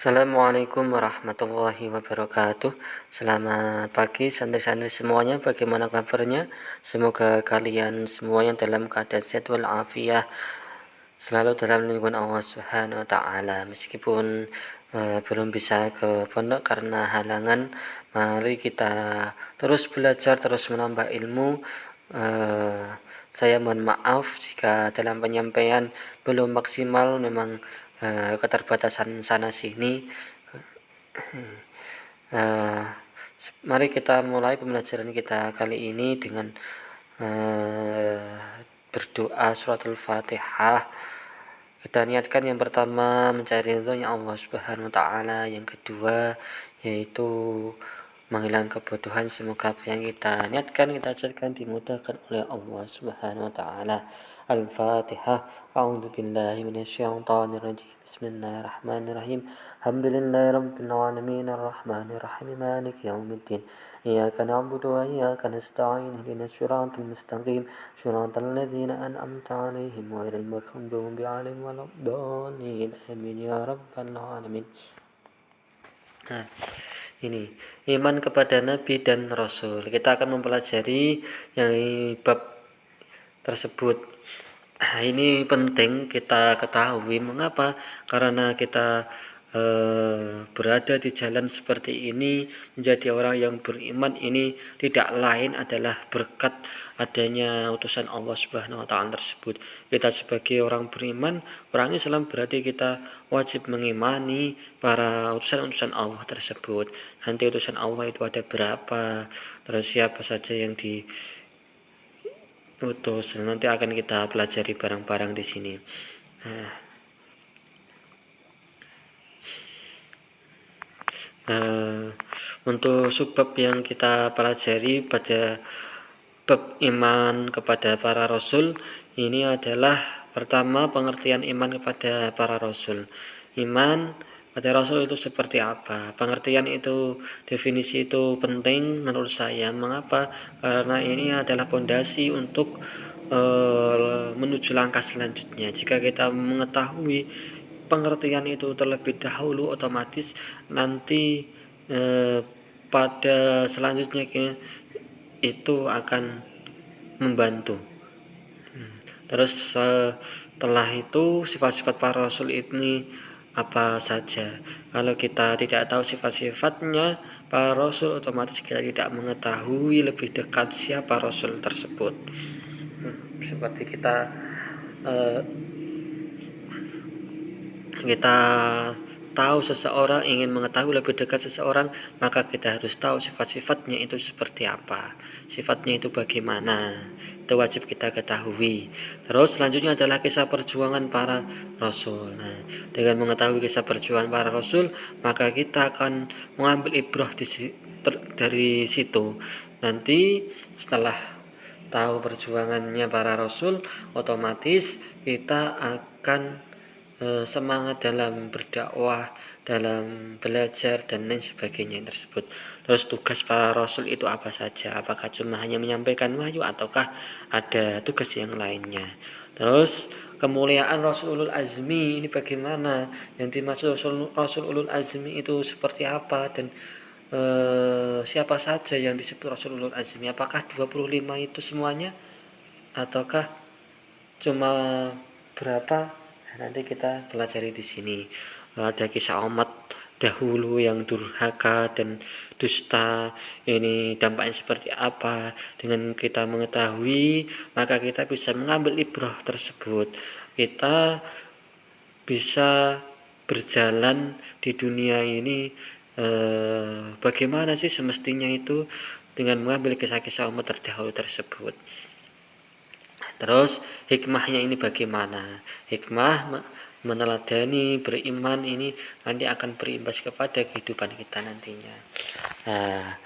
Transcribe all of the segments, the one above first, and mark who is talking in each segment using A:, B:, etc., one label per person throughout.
A: Assalamualaikum warahmatullahi wabarakatuh. Selamat pagi santri-santri semuanya. Bagaimana kabarnya? Semoga kalian semuanya dalam keadaan sehat walafiat, selalu dalam lindungan Allah Subhanahu wa taala. Meskipun belum bisa ke pondok karena halangan, mari kita terus belajar, terus menambah ilmu. Saya mohon maaf jika dalam penyampaian belum maksimal, memang keterbatasan sana sini. Uh, Mari kita mulai pembelajaran kita kali ini dengan berdoa suratul Fatihah. Kita niatkan yang pertama mencari ridhonya Allah Subhanahu wa taala, yang kedua yaitu menghilangkan kebodohan. Semoga apa yang kita niatkan, kita ajarkan, dimudahkan oleh Allah Subhanahu wa taala. Al-Fatihah. A'udzu billahi minasyaitonir rajim. Bismillahirrahmanirrahim. Alhamdulillahi rabbil alamin arrahmanir rahim maliki yaumiddin. Iyyaka na'budu wa iyyaka nasta'in. Ihdinas siratal mustaqim. Siratal ladzina an'amta 'alaihim ghairil maghdubi 'alaihim waladdallin. Amin ya rabbal alamin. Nah, ini iman kepada Nabi dan Rasul. Kita akan mempelajari yang bab tersebut. Ini penting kita ketahui. Mengapa? Karena kita berada di jalan seperti ini, menjadi orang yang beriman ini tidak lain adalah berkat adanya utusan Allah Subhanahu wa taala tersebut. Kita sebagai orang beriman, orang Islam, berarti kita wajib mengimani para utusan-utusan Allah tersebut. Nanti utusan Allah itu ada berapa, terus siapa saja yang diutus, nanti akan kita pelajari bareng-bareng di sini. Untuk subbab yang kita pelajari pada bab iman kepada para rasul, ini adalah pertama pengertian iman kepada para rasul. Iman pada rasul itu seperti apa? Pengertian itu, definisi itu penting menurut saya. Mengapa? Karena ini adalah pondasi untuk menuju langkah selanjutnya. Jika kita mengetahui pengertian itu terlebih dahulu, otomatis nanti pada selanjutnya itu akan membantu. Terus setelah itu sifat-sifat para rasul ini apa saja. Kalau kita tidak tahu sifat-sifatnya para rasul, otomatis kita tidak mengetahui lebih dekat siapa rasul tersebut. Seperti kita tahu seseorang, ingin mengetahui lebih dekat seseorang, maka kita harus tahu sifat-sifatnya itu seperti apa, sifatnya itu bagaimana, itu wajib kita ketahui. Terus selanjutnya adalah kisah perjuangan para rasul. Nah, dengan mengetahui kisah perjuangan para rasul, maka kita akan mengambil ibrah dari situ. Nanti setelah tahu perjuangannya para rasul, otomatis kita akan semangat dalam berdakwah, dalam belajar dan lain sebagainya tersebut. Terus tugas para rasul itu apa saja? Apakah cuma hanya menyampaikan wahyu ataukah ada tugas yang lainnya? Terus kemuliaan Rasul Ulul Azmi ini bagaimana? Yang dimaksud Rasul Ulul Azmi itu seperti apa, dan siapa saja yang disebut Rasul Ulul Azmi? Apakah 25 itu semuanya ataukah cuma berapa? Nanti kita pelajari di sini. Ada kisah umat dahulu yang durhaka dan dusta, ini dampaknya seperti apa. Dengan kita mengetahui, maka kita bisa mengambil ibrah tersebut. Kita bisa berjalan di dunia ini bagaimana sih semestinya itu, dengan mengambil kisah-kisah umat terdahulu tersebut. Terus hikmahnya ini bagaimana? Hikmah meneladani, beriman ini nanti akan berimbas kepada kehidupan kita nantinya. Nah,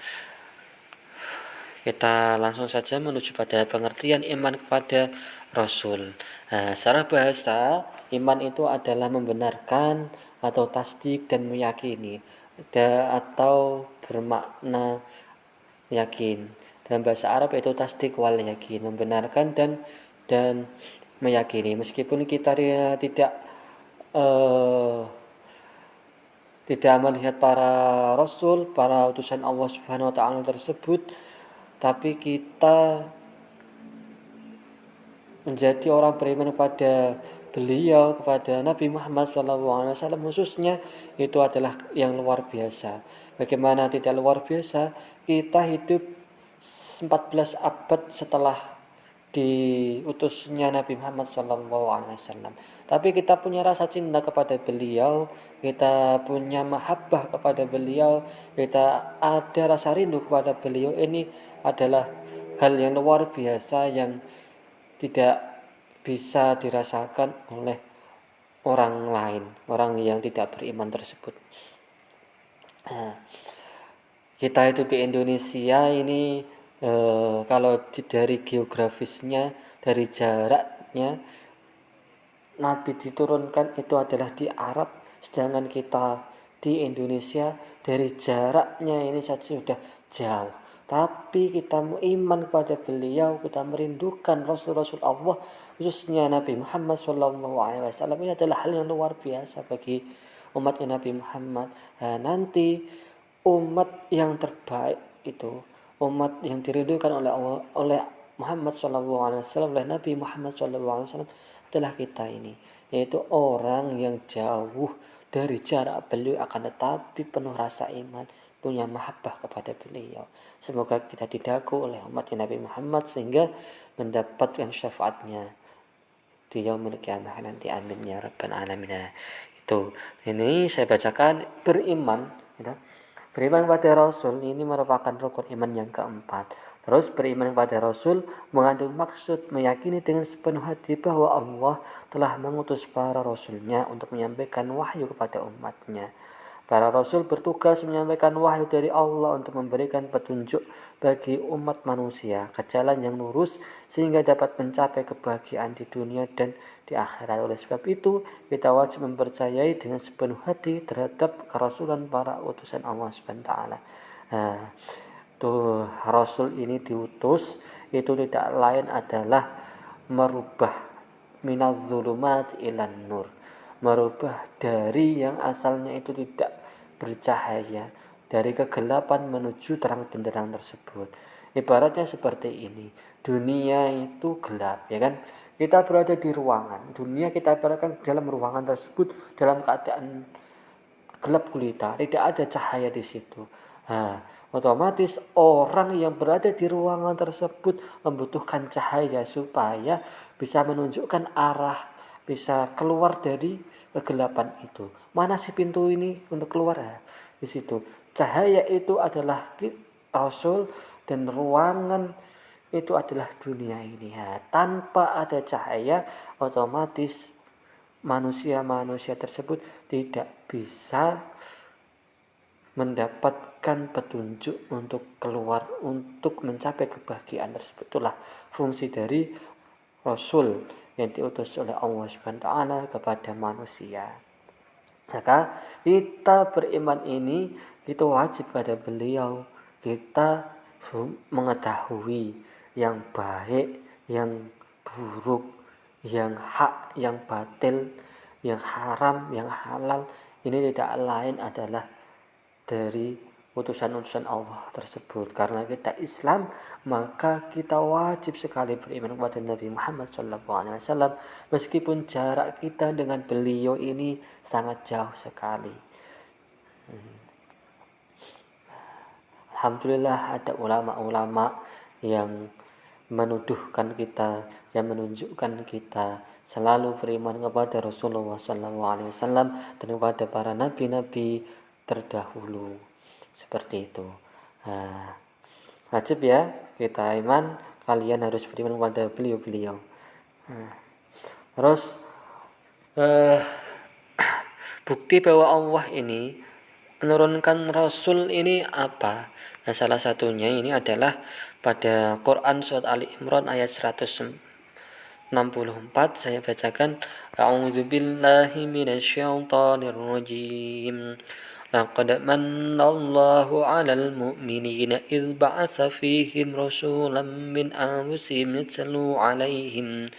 A: kita langsung saja menuju pada pengertian iman kepada Rasul. Nah, secara bahasa, iman itu adalah membenarkan atau tasdik dan meyakini, atau bermakna yakin. Dalam bahasa Arab itu tasdik wal yakin, membenarkan dan meyakini. Meskipun kita tidak tidak melihat para rasul, para utusan Allah Subhanahu wa taala tersebut, tapi kita menjadi orang beriman kepada beliau, kepada Nabi Muhammad SAW khususnya, itu adalah yang luar biasa. Bagaimana tidak luar biasa, kita hidup 14 abad setelah diutusnya Nabi Muhammad SAW, tapi kita punya rasa cinta kepada beliau, kita punya mahabbah kepada beliau, kita ada rasa rindu kepada beliau. Ini adalah hal yang luar biasa yang tidak bisa dirasakan oleh orang lain, orang yang tidak beriman tersebut. Kita itu di Indonesia ini, kalau dari geografisnya, dari jaraknya, Nabi diturunkan itu adalah di Arab, sedangkan kita di Indonesia dari jaraknya ini saja sudah jauh. Tapi kita iman kepada beliau, kita merindukan Rasul-Rasul Allah, khususnya Nabi Muhammad SAW. Ini adalah hal yang luar biasa bagi umatnya Nabi Muhammad. Nah, nanti umat yang terbaik itu, umat yang dirindukan oleh Allah, oleh Muhammad SAW, oleh Nabi Muhammad SAW adalah kita ini, yaitu orang yang jauh dari jarak beliau akan tetapi penuh rasa iman, punya mahabbah kepada beliau. Semoga kita didaku oleh umat Nabi Muhammad sehingga mendapatkan syafaatnya di yaumil qiyamah nanti. Amin ya rabbal alamin. Itu ini saya bacakan beriman, gitu. Beriman kepada Rasul ini merupakan rukun iman yang keempat. Terus beriman kepada Rasul mengandung maksud meyakini dengan sepenuh hati bahwa Allah telah mengutus para Rasulnya untuk menyampaikan wahyu kepada umatnya. Para Rasul bertugas menyampaikan wahyu dari Allah untuk memberikan petunjuk bagi umat manusia ke jalan yang lurus sehingga dapat mencapai kebahagiaan di dunia dan di akhirat. Oleh sebab itu, kita wajib mempercayai dengan sepenuh hati terhadap kerasulan para utusan Allah SWT. Nah, tuh Rasul ini diutus itu tidak lain adalah merubah minaz zulumat ilan nur, merubah dari yang asalnya itu tidak bercahaya, dari kegelapan menuju terang benderang tersebut. Ibaratnya seperti ini, dunia itu gelap, ya kan? Kita berada di ruangan, dunia kita ibaratkan dalam ruangan tersebut dalam keadaan gelap gulita, tidak ada cahaya di situ. Nah, otomatis orang yang berada di ruangan tersebut membutuhkan cahaya supaya bisa menunjukkan arah, bisa keluar dari kegelapan itu. Mana sih pintu ini untuk keluar? Ya, di situ. Cahaya itu adalah Rasul dan ruangan itu adalah dunia ini. Ya, tanpa ada cahaya, otomatis manusia-manusia tersebut tidak bisa mendapatkan petunjuk untuk keluar, untuk mencapai kebahagiaan tersebut. Itulah fungsi dari Rasul yang diutus oleh Allah SWT kepada manusia. Maka kita beriman ini, kita wajib pada beliau, kita mengetahui yang baik, yang buruk, yang hak, yang batil, yang haram, yang halal. Ini tidak lain adalah dari utusan-utusan Allah tersebut. Karena kita Islam, maka kita wajib sekali beriman kepada Nabi Muhammad SAW, meskipun jarak kita dengan beliau ini sangat jauh sekali. Alhamdulillah ada ulama-ulama yang menuduhkan kita, yang menunjukkan kita selalu beriman kepada Rasulullah SAW dan kepada para nabi-nabi terdahulu, seperti itu. Nah, wajib ya kita iman, kalian harus beriman kepada beliau-beliau. Terus bukti bahwa Allah ini menurunkan Rasul ini apa? Nah, salah satunya ini adalah pada Quran surat Ali Imran ayat 164, saya bacakan. A'udzubillahi minasyaitonirrajim. Laqad manallahu 'alal mu'minina idz ba'atsa fihim rasulan min anfusihim yatlu 'alaihim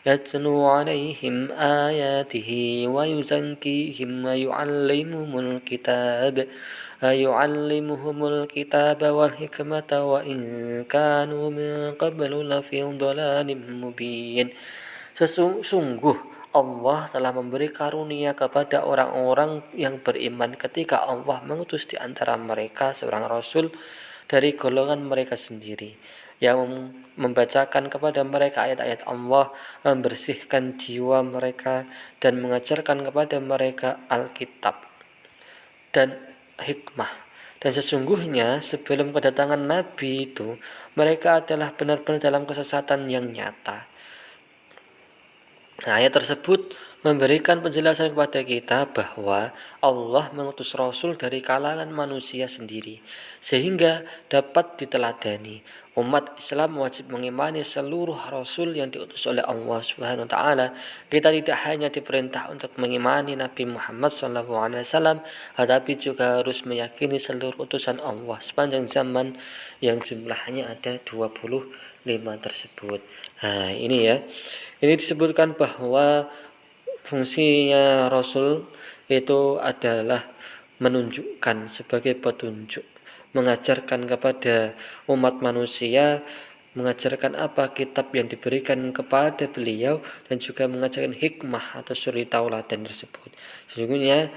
A: يتلو عليهم آياته ويزكيهم ويعلمهم الكتاب والحكمة وإن كانوا من قبل لفي ضلال مبين. Sesungguh Allah telah memberi karunia kepada orang-orang yang beriman ketika Allah mengutus di antara mereka seorang Rasul dari golongan mereka sendiri yang membacakan kepada mereka ayat-ayat Allah, membersihkan jiwa mereka dan mengajarkan kepada mereka Alkitab dan hikmah. Dan sesungguhnya sebelum kedatangan Nabi itu mereka adalah benar-benar dalam kesesatan yang nyata. Nah, ayat tersebut memberikan penjelasan kepada kita bahwa Allah mengutus Rasul dari kalangan manusia sendiri sehingga dapat diteladani. Umat Islam wajib mengimani seluruh Rasul yang diutus oleh Allah Subhanahu Wa Taala. Kita tidak hanya diperintah untuk mengimani Nabi Muhammad SAW, tetapi juga harus meyakini seluruh utusan Allah sepanjang zaman yang jumlahnya ada 25 tersebut. Nah, ini ya. Ini disebutkan bahwa fungsinya Rasul itu adalah menunjukkan sebagai petunjuk, mengajarkan kepada umat manusia, mengajarkan apa kitab yang diberikan kepada beliau dan juga mengajarkan hikmah atau suri tauladan tersebut. Sesungguhnya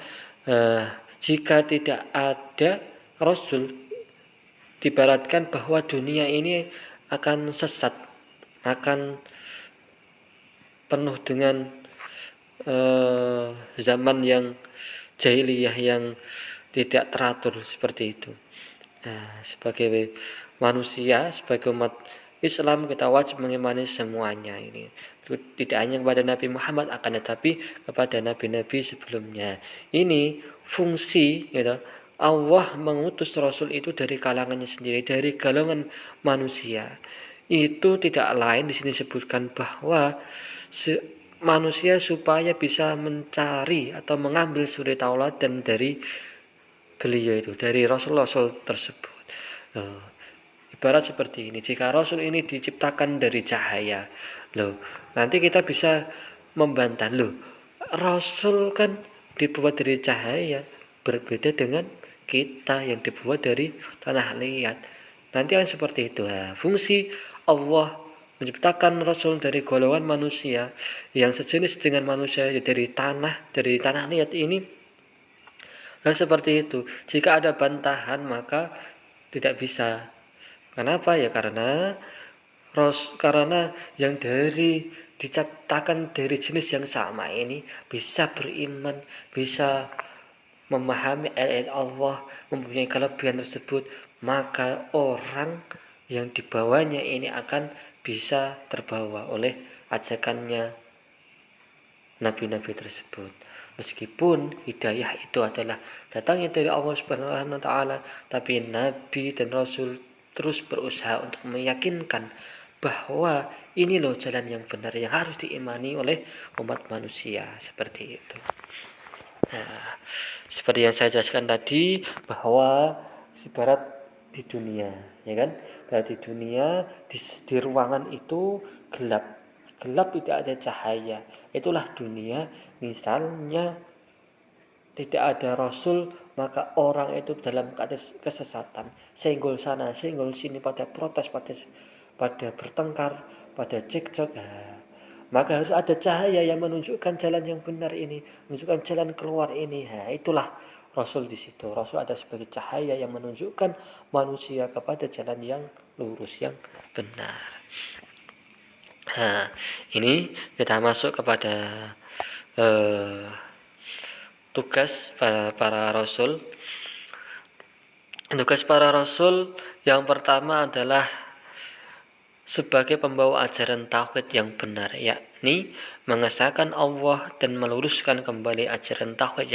A: jika tidak ada Rasul, dibaratkan bahwa dunia ini akan sesat, akan penuh dengan zaman yang jahiliyah yang tidak teratur seperti itu. Sebagai manusia, sebagai umat Islam, kita wajib mengimani semuanya ini. Tidak hanya kepada Nabi Muhammad, akan tetapi kepada nabi-nabi sebelumnya. Ini fungsi, gitu. Allah mengutus Rasul itu dari kalangannya sendiri, dari golongan manusia. Itu tidak lain di sini disebutkan bahwa manusia supaya bisa mencari atau mengambil suri tauladan dari beliau itu, dari Rasul-Rasul tersebut. Ibarat seperti ini, jika Rasul ini diciptakan dari cahaya, nanti kita bisa membantah, Rasul kan dibuat dari cahaya, berbeda dengan kita yang dibuat dari tanah liat. Nanti kan seperti itu. Fungsi Allah menciptakan Rasul dari golongan manusia yang sejenis dengan manusia dari tanah liat ini. Dan seperti itu, jika ada bantahan maka tidak bisa. Kenapa ya? Karena yang diciptakan dari jenis yang sama ini bisa beriman, bisa memahami ayat Allah, mempunyai kelebihan tersebut, maka orang yang dibawanya ini akan bisa terbawa oleh ajakannya nabi-nabi tersebut. Meskipun hidayah itu adalah datangnya dari Allah Subhanahu wa taala, tapi nabi dan rasul terus berusaha untuk meyakinkan bahwa ini loh jalan yang benar yang harus diimani oleh umat manusia, seperti itu. Nah, seperti yang saya jelaskan tadi, bahwa ibarat di dunia, ya kan? Ibarat di dunia, di ruangan itu gelap tidak ada cahaya. Itulah dunia. Misalnya tidak ada Rasul, maka orang itu dalam keadaan kesesatan, senggol sana senggol sini, pada protes, pada bertengkar, pada cekcok. Maka harus ada cahaya yang menunjukkan jalan yang benar ini, menunjukkan jalan keluar ini. Itulah Rasul di situ. Rasul ada sebagai cahaya yang menunjukkan manusia kepada jalan yang lurus, yang benar. Ini kita masuk kepada tugas para rasul. Tugas para rasul yang pertama adalah sebagai pembawa ajaran tauhid yang benar, yakni mengesahkan Allah dan meluruskan kembali ajaran tauhid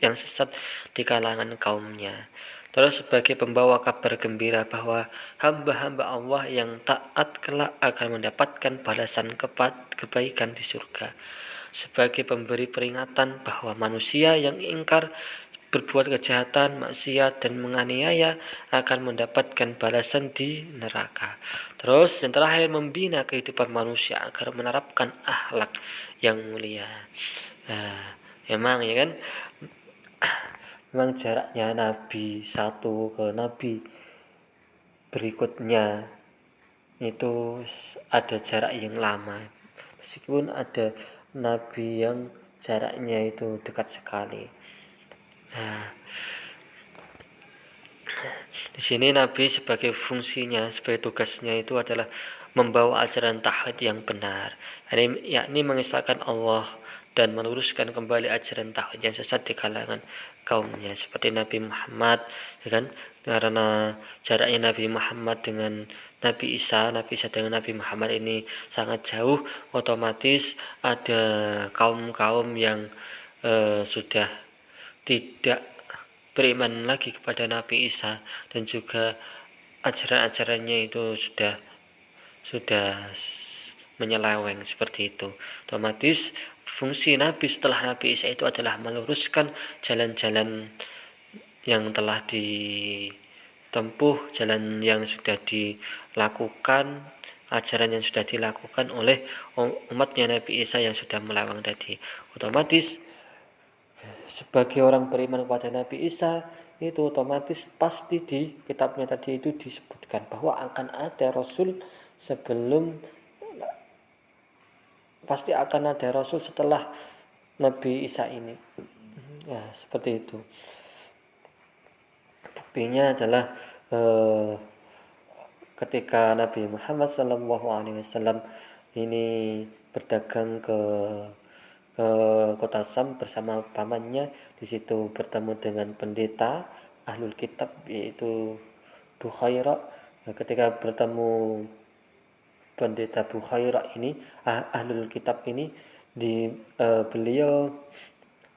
A: yang sesat di kalangan kaumnya. Terus sebagai pembawa kabar gembira bahwa hamba-hamba Allah yang taat kelak akan mendapatkan balasan kebaikan di surga. Sebagai pemberi peringatan bahwa manusia yang ingkar berbuat kejahatan, maksiat, dan menganiaya akan mendapatkan balasan di neraka. Terus yang terakhir, membina kehidupan manusia agar menerapkan akhlak yang mulia. Nah, memang ya kan, memang jaraknya nabi satu ke nabi berikutnya itu ada jarak yang lama, meskipun ada nabi yang jaraknya itu dekat sekali. Nah, di sini nabi sebagai fungsinya, sebagai tugasnya itu adalah membawa ajaran tauhid yang benar, yakni mengisahkan Allah dan meluruskan kembali ajaran tauhid yang sesat di kalangan kaumnya, seperti Nabi Muhammad, ya kan? Karena jaraknya Nabi Muhammad dengan Nabi Isa dengan Nabi Muhammad ini sangat jauh, otomatis ada kaum-kaum yang sudah tidak beriman lagi kepada Nabi Isa, dan juga ajaran-ajarannya itu sudah menyeleweng seperti itu. Otomatis fungsi Nabi setelah Nabi Isa itu adalah meluruskan jalan-jalan yang telah ditempuh, jalan yang sudah dilakukan, ajaran yang sudah dilakukan oleh umatnya Nabi Isa yang sudah meleweng tadi. Otomatis sebagai orang beriman kepada Nabi Isa itu otomatis pasti di kitabnya tadi itu disebutkan bahwa akan ada Rasul sebelum, pasti akan ada Rasul setelah Nabi Isa ini. Ya, seperti itu. Buktinya adalah ketika Nabi Muhammad SAW ini berdagang ke kota Sam bersama pamannya, di situ bertemu dengan pendeta Ahlul Kitab yaitu Bukhaira. Ketika bertemu pendeta Bukhaira ini, Ahlul Kitab ini, beliau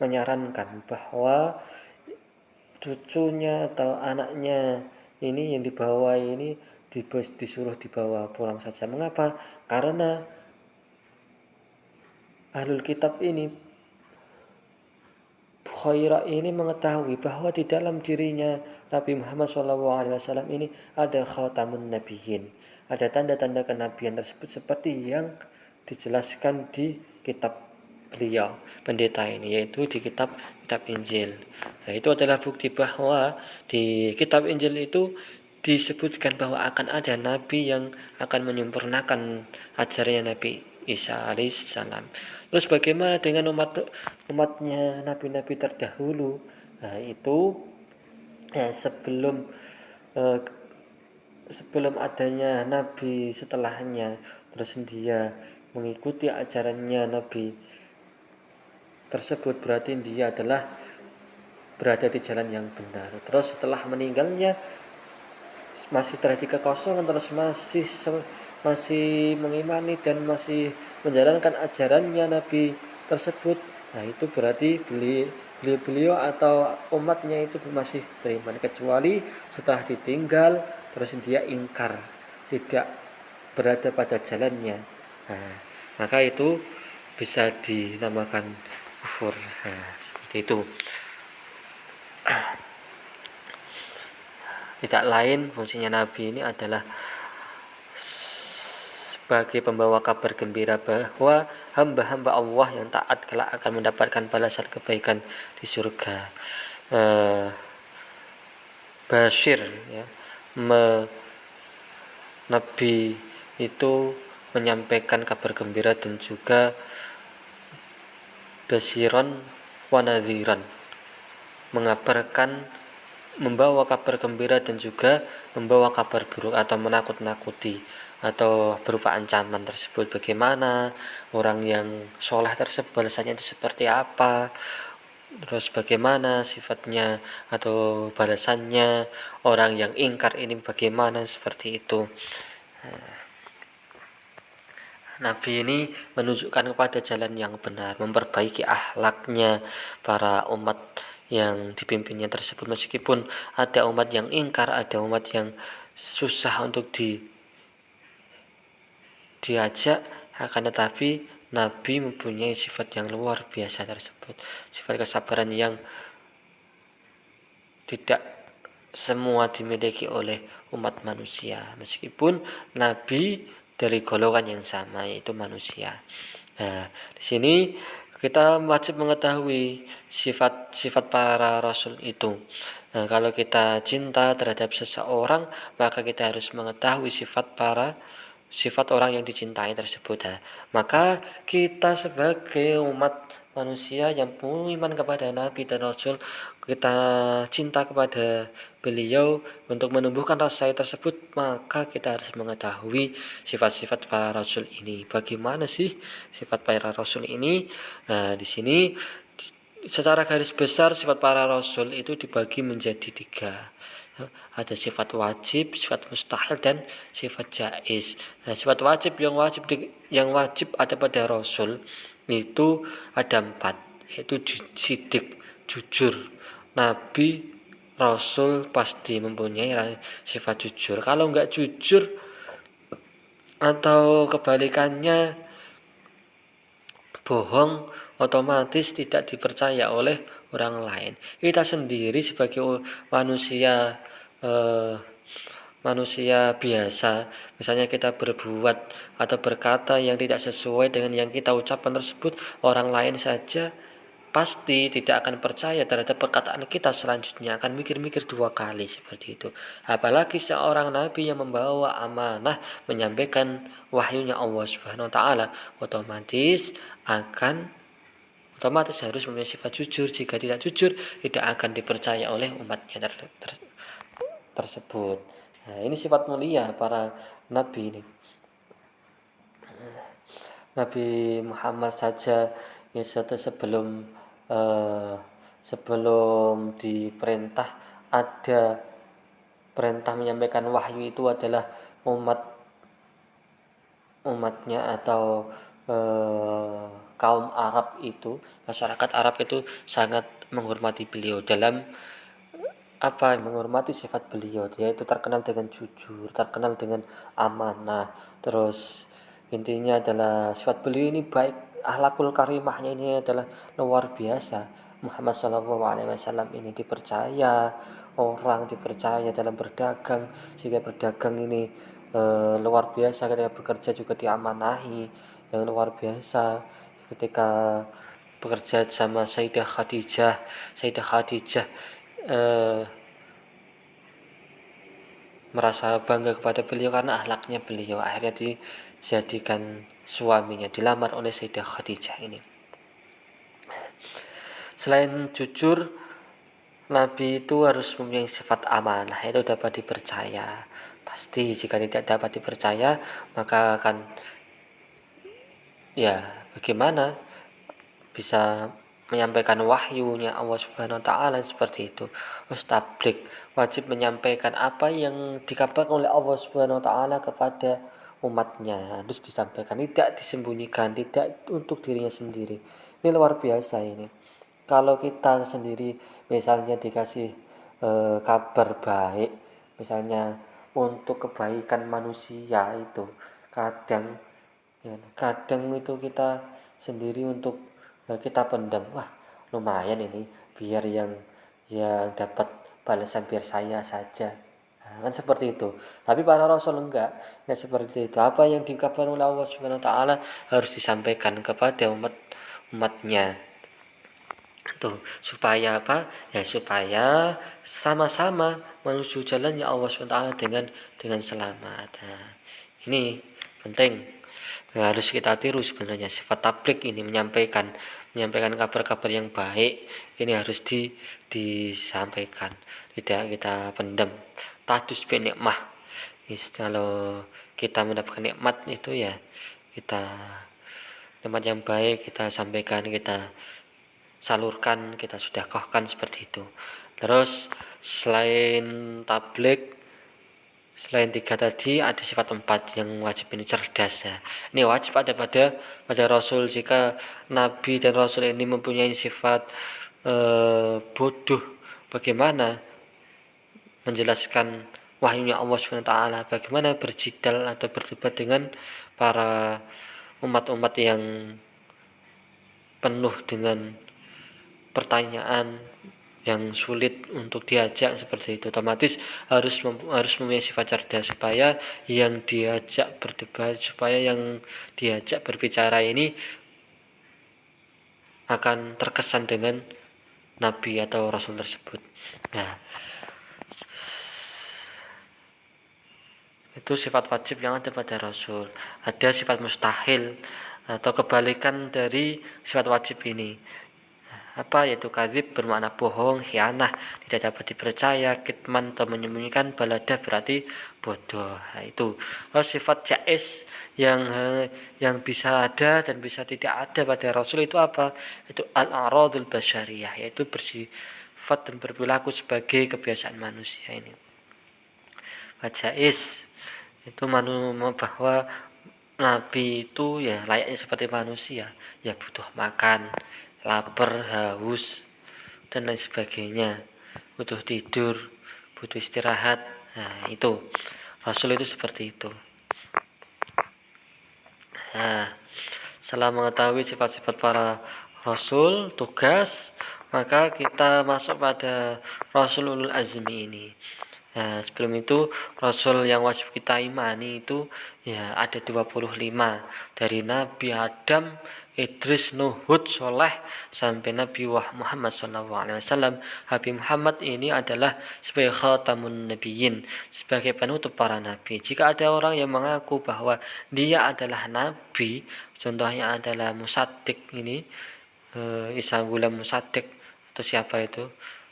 A: menyarankan bahwa cucunya atau anaknya ini yang dibawa ini disuruh dibawa pulang saja. Mengapa? Karena Ahlul Kitab ini, Bukhaira ini mengetahui bahwa di dalam dirinya Nabi Muhammad SAW ini ada khatamun nabiyyin, ada tanda-tanda kenabian tersebut seperti yang dijelaskan di kitab beliau pendeta ini, yaitu di kitab Injil. Nah, itu adalah bukti bahwa di kitab Injil itu disebutkan bahwa akan ada nabi yang akan menyempurnakan ajarannya Nabi Isa alaihissalam. Terus bagaimana dengan umatnya nabi-nabi terdahulu? Nah, itu ya, sebelum adanya nabi setelahnya, terus dia mengikuti ajarannya nabi tersebut, berarti dia adalah berada di jalan yang benar. Terus setelah meninggalnya masih terjadi kekosongan, terus masih mengimani dan masih menjalankan ajarannya nabi tersebut, nah itu berarti beliau atau umatnya itu masih beriman, kecuali setelah ditinggal terus dia ingkar, tidak berada pada jalannya. Nah, maka itu bisa dinamakan kufur. Nah, seperti itu. Tidak lain, fungsinya nabi ini adalah sebagai pembawa kabar gembira bahwa hamba-hamba Allah yang taat kelak akan mendapatkan balasan kebaikan di surga. Basyir, ya, nabi itu menyampaikan kabar gembira dan juga basyiron wa nadhiran, mengabarkan, membawa kabar gembira dan juga membawa kabar buruk atau menakut-nakuti atau berupa ancaman tersebut. Bagaimana orang yang soleh tersebut balasannya itu seperti apa, terus bagaimana sifatnya atau balasannya orang yang ingkar ini bagaimana, seperti itu. Nabi ini menunjukkan kepada jalan yang benar, memperbaiki akhlaknya para umat yang dipimpinnya tersebut. Meskipun ada umat yang ingkar, ada umat yang susah untuk diajak, akan tetapi Nabi mempunyai sifat yang luar biasa tersebut, sifat kesabaran yang tidak semua dimiliki oleh umat manusia, meskipun nabi dari golongan yang sama, yaitu manusia. Nah, di sini kita wajib mengetahui sifat-sifat para rasul itu. Nah, kalau kita cinta terhadap seseorang, maka kita harus mengetahui sifat orang yang dicintai tersebut. Nah, maka kita sebagai umat manusia yang beriman kepada Nabi dan Rasul, kita cinta kepada beliau untuk menumbuhkan rasa tersebut, maka kita harus mengetahui sifat-sifat para rasul ini. Bagaimana sih sifat para rasul ini? Nah, di sini secara garis besar sifat para rasul itu dibagi menjadi 3. Ada sifat wajib, sifat mustahil, dan sifat jaiz. Nah, sifat wajib yang wajib ada pada rasul itu ada 4, yaitu sidik, jujur. Nabi rasul pasti mempunyai sifat jujur. Kalau enggak jujur atau kebalikannya bohong, otomatis tidak dipercaya oleh orang lain. Kita sendiri sebagai manusia manusia biasa, misalnya kita berbuat atau berkata yang tidak sesuai dengan yang kita ucapkan tersebut, orang lain saja pasti tidak akan percaya terhadap perkataan kita selanjutnya, akan mikir-mikir 2 kali seperti itu. Apalagi seorang nabi yang membawa amanah menyampaikan wahyunya Allah Subhanahu wa taala, otomatis harus memiliki sifat jujur. Jika tidak jujur, tidak akan dipercaya oleh umatnya tersebut. Nah, ini sifat mulia para nabi ini. Nabi Muhammad saja ya, sebelum diperintah, ada perintah menyampaikan wahyu, itu adalah umatnya atau kaum Arab itu, masyarakat Arab itu sangat menghormati beliau. Dalam menghormati sifat beliau, yaitu terkenal dengan jujur, terkenal dengan amanah. Terus intinya adalah sifat beliau ini baik, akhlakul karimahnya ini adalah luar biasa. Muhammad SAW ini dipercaya dalam berdagang, sehingga berdagang ini luar biasa. Ketika bekerja juga diamanahi yang luar biasa. Ketika bekerja sama Sayyidah Khadijah merasa bangga kepada beliau karena akhlaknya beliau, akhirnya dijadikan suaminya, dilamar oleh Sayyidah Khadijah ini. Selain jujur, Nabi itu harus mempunyai sifat amanah, itu dapat dipercaya. Pasti jika tidak dapat dipercaya, maka akan bagaimana bisa menyampaikan wahyunya Allah Subhanahu wa taala seperti itu. Tabligh wajib menyampaikan apa yang dikabarkan oleh Allah Subhanahu wa taala kepada umatnya, harus disampaikan, tidak disembunyikan, tidak untuk dirinya sendiri. Ini luar biasa ini. Kalau kita sendiri misalnya dikasih kabar baik, misalnya untuk kebaikan manusia, itu kadang itu kita sendiri untuk kita pendam, wah lumayan ini, biar yang dapat balasan biar saya saja. Kan seperti itu. Tapi para rasul enggak seperti itu. Apa yang dikabarkan oleh Allah Subhanahu wa taala harus disampaikan kepada umatnya. Tuh, supaya supaya sama-sama menuju jalannya Allah Subhanahu wa taala dengan selamat. Nah, ini penting. Harus kita tiru sebenarnya sifat tabligh ini, menyampaikan kabar-kabar yang baik ini harus disampaikan, tidak kita pendam. Tadus bi nikmah. Kalau kita mendapatkan nikmat itu kita nikmat yang baik kita sampaikan, kita salurkan, kita sedekahkan seperti itu. Terus selain tabligh, selain 3 tadi, ada sifat 4 yang wajib ini, cerdas ya. Ini wajib ada pada Rasul. Jika Nabi dan Rasul ini mempunyai sifat bodoh, bagaimana menjelaskan wahyunya Allah SWT, bagaimana berjidal atau berdebat dengan para umat-umat yang penuh dengan pertanyaan, yang sulit untuk diajak seperti itu, otomatis harus mempunyai sifat cerdas supaya yang diajak berdebat, supaya yang diajak berbicara ini akan terkesan dengan nabi atau rasul tersebut. Nah, itu sifat wajib yang ada pada rasul. Ada sifat mustahil atau kebalikan dari sifat wajib ini, apa yaitu kadzib bermakna bohong, khianah, tidak dapat dipercaya, kitman atau menyembunyikan, balada berarti bodoh. Nah, itu. Sifat jaiz yang bisa ada dan bisa tidak ada pada rasul itu apa? Itu al-aradul basyariyah, yaitu bersifat dan berperilaku sebagai kebiasaan manusia ini. Jaiz itu bahwa nabi itu ya layaknya seperti manusia, ya butuh makan, lapar, haus, dan lain sebagainya, butuh tidur, butuh istirahat. Nah, itu rasul itu seperti itu. Nah, setelah mengetahui sifat-sifat para rasul, tugas, maka kita masuk pada rasul ulul azmi ini. Nah, sebelum itu rasul yang wajib kita imani itu ya ada 25, dari Nabi Adam, Idris, Nuh, Hud, Soleh sampai Nabi Muhammad SAW. Habib Muhammad ini adalah sebagai khatamun nabiyyin, sebagai penutup para nabi. Jika ada orang yang mengaku bahwa dia adalah nabi, contohnya adalah Musaddiq ini, Isa Gulam Musaddiq, atau siapa itu,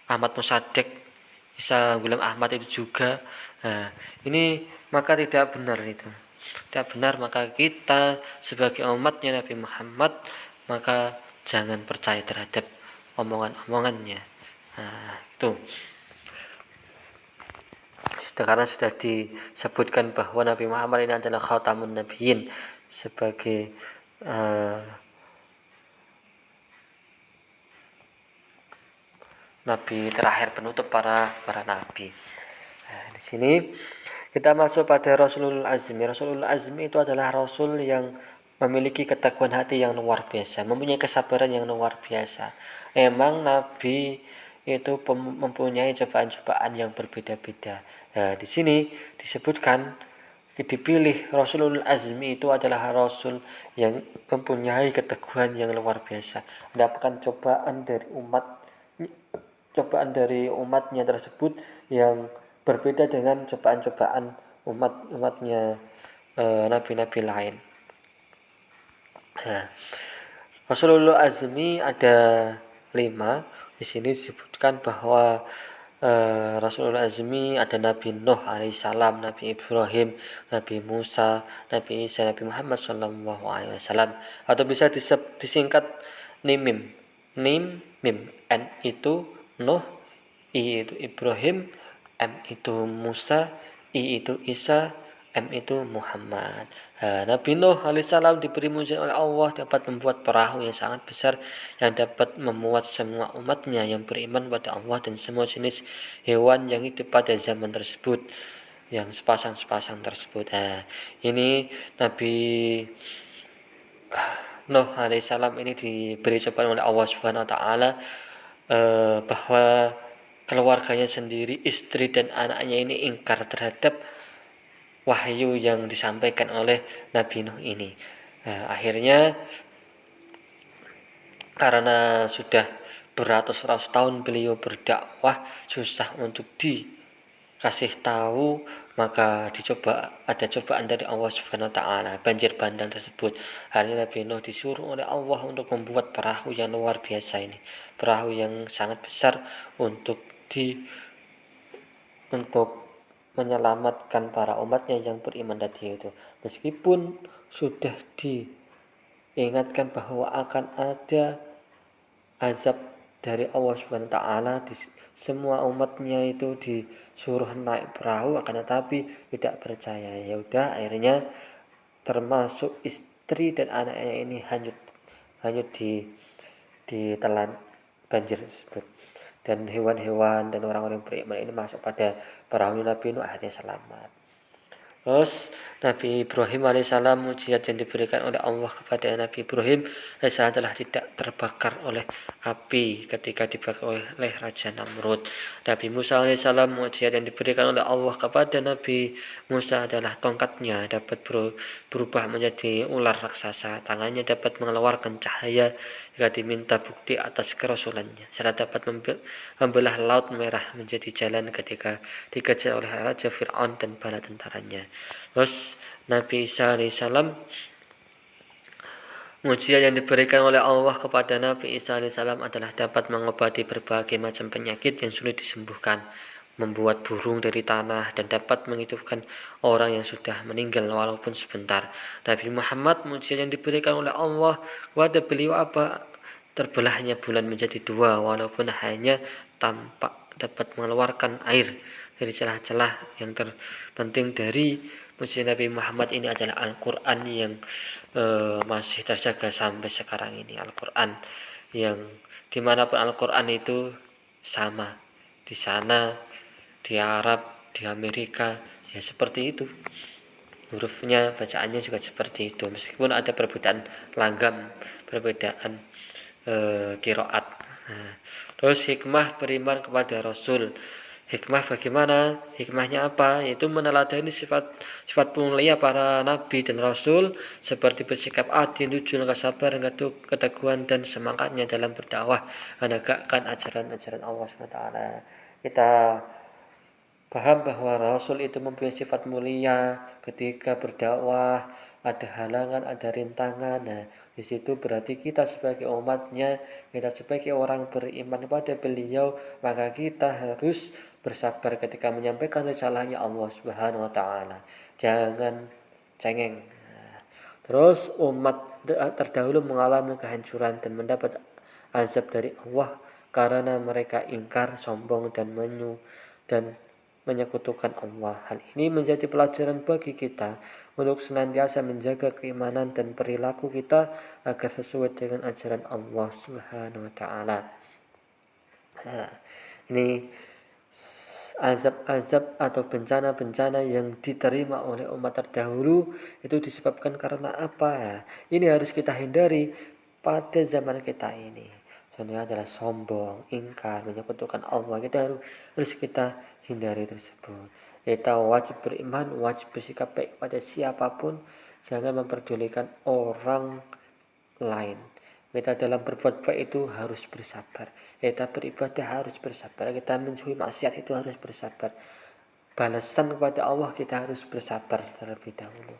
A: Ahmad Musaddiq, Isa Gulam Ahmad itu juga. Nah, ini maka tidak benar itu. Tidak benar, maka kita sebagai umatnya Nabi Muhammad maka jangan percaya terhadap omongan-omongannya. Nah, itu. Karena sudah disebutkan bahwa Nabi Muhammad ini adalah khatamun nabiyyin, sebagai nabi terakhir, penutup para nabi. Nah, di sini kita masuk pada Rasulul Azmi. Rasulul Azmi itu adalah rasul yang memiliki ketakwaan hati yang luar biasa, mempunyai kesabaran yang luar biasa. Memang nabi itu mempunyai cobaan-cobaan yang berbeda-beda. Nah, di sini disebutkan dipilih Rasulul Azmi itu adalah rasul yang mempunyai keteguhan yang luar biasa. Mendapatkan cobaan dari umatnya tersebut yang berbeda dengan cobaan-cobaan umatnya nabi-nabi lain. Nah, Rasulullah Azmi ada 5. Di sini disebutkan bahwa Rasulullah Azmi ada Nabi Nuh alaihissalam, Nabi Ibrahim, Nabi Musa, Nabi Isa, Nabi Muhammad SAW, atau bisa disingkat Nimim. Nim, Mim, N itu Nuh, I itu Ibrahim, M itu Musa, I itu Isa, M itu Muhammad. Nabi Nuh alaihissalam diberi mujizat oleh Allah, dapat membuat perahu yang sangat besar yang dapat memuat semua umatnya yang beriman pada Allah dan semua jenis hewan yang hidup pada zaman tersebut, yang sepasang-sepasang tersebut. Ini Nabi Nuh alaihissalam ini diberi cobaan oleh Allah Subhanahu wa taala, bahwa keluarganya sendiri, istri dan anaknya ini ingkar terhadap wahyu yang disampaikan oleh Nabi Nuh ini. Akhirnya karena sudah beratus-ratus tahun beliau berdakwah, susah untuk dikasih tahu, maka ada cobaan dari Allah Subhanahu wa taala, banjir bandang tersebut. Akhirnya Nabi Nuh disuruh oleh Allah untuk membuat perahu yang luar biasa ini, perahu yang sangat besar untuk menyelamatkan para umatnya yang beriman tadi itu. Meskipun sudah diingatkan bahwa akan ada azab dari Allah Subhanahu wa taala, semua umatnya itu disuruh naik perahu, akan tetapi tidak percaya. Ya udah, akhirnya termasuk istri dan anaknya ini hanyut ditelan banjir tersebut, dan hewan-hewan dan orang-orang beriman ini masuk pada perahu Nabi Nuh, akhirnya selamat. Terus Nabi Ibrahim alaihissalam, mujizat yang diberikan oleh Allah kepada Nabi Ibrahim alaihissalam adalah tidak terbakar oleh api ketika dibakar oleh Raja Namrud. Nabi Musa alaihissalam, mujizat yang diberikan oleh Allah kepada Nabi Musa adalah tongkatnya dapat berubah menjadi ular raksasa, tangannya dapat mengeluarkan cahaya jika diminta bukti atas kerasulannya, serta dapat membelah laut merah menjadi jalan ketika dikejar oleh Raja Fir'aun dan bala tentaranya. Terus Nabi Isa alaihissalam, mujizat yang diberikan oleh Allah kepada Nabi Isa alaihissalam adalah dapat mengobati berbagai macam penyakit yang sulit disembuhkan, membuat burung dari tanah, dan dapat menghidupkan orang yang sudah meninggal walaupun sebentar. Nabi Muhammad, mujizat yang diberikan oleh Allah kepada beliau apa? Terbelahnya bulan menjadi dua walaupun hanya tampak dapat mengeluarkan air dari celah-celah. Yang terpenting dari mujizat Nabi Muhammad ini adalah Al-Quran yang masih terjaga sampai sekarang ini. Al-Quran yang dimanapun Al-Quran itu sama, di sana, di Arab, di Amerika, ya seperti itu. Hurufnya, bacaannya juga seperti itu, meskipun ada perbedaan langgam, perbedaan qiraat. Terus hikmah beriman kepada Rasul. Hikmah bagaimana? Hikmahnya apa? Yaitu meneladani sifat mulia para nabi dan rasul, seperti bersikap adil, jujur, kesabaran, keteguhan, dan semangatnya dalam berdakwah menegakkan ajaran-ajaran Allah SWT. Kita paham bahwa Rasul itu mempunyai sifat mulia ketika berdakwah, ada halangan, ada rintangan. Nah, di situ berarti kita sebagai umatnya, kita sebagai orang beriman kepada beliau, maka kita harus bersabar ketika menyampaikan risalahnya Allah Subhanahu wa taala. Jangan cengeng. Terus umat terdahulu mengalami kehancuran dan mendapat azab dari Allah karena mereka ingkar, sombong, dan menyekutukan Allah. Hal ini menjadi pelajaran bagi kita untuk senantiasa menjaga keimanan dan perilaku kita agar sesuai dengan ajaran Allah Subhanahu wa taala. Nah, ini azab-azab atau bencana-bencana yang diterima oleh umat terdahulu itu disebabkan karena apa? Ini harus kita hindari pada zaman kita ini. Contohnya adalah sombong, ingkar, menyekutukan Allah. Kita harus kita hindari tersebut. Kita wajib beriman, wajib bersikap baik pada siapapun, jangan memperdulikan orang lain. Kita dalam berbuat baik itu harus bersabar. Kita beribadah harus bersabar. Kita menjauhi maksiat itu harus bersabar. Balasan kepada Allah kita harus bersabar terlebih dahulu.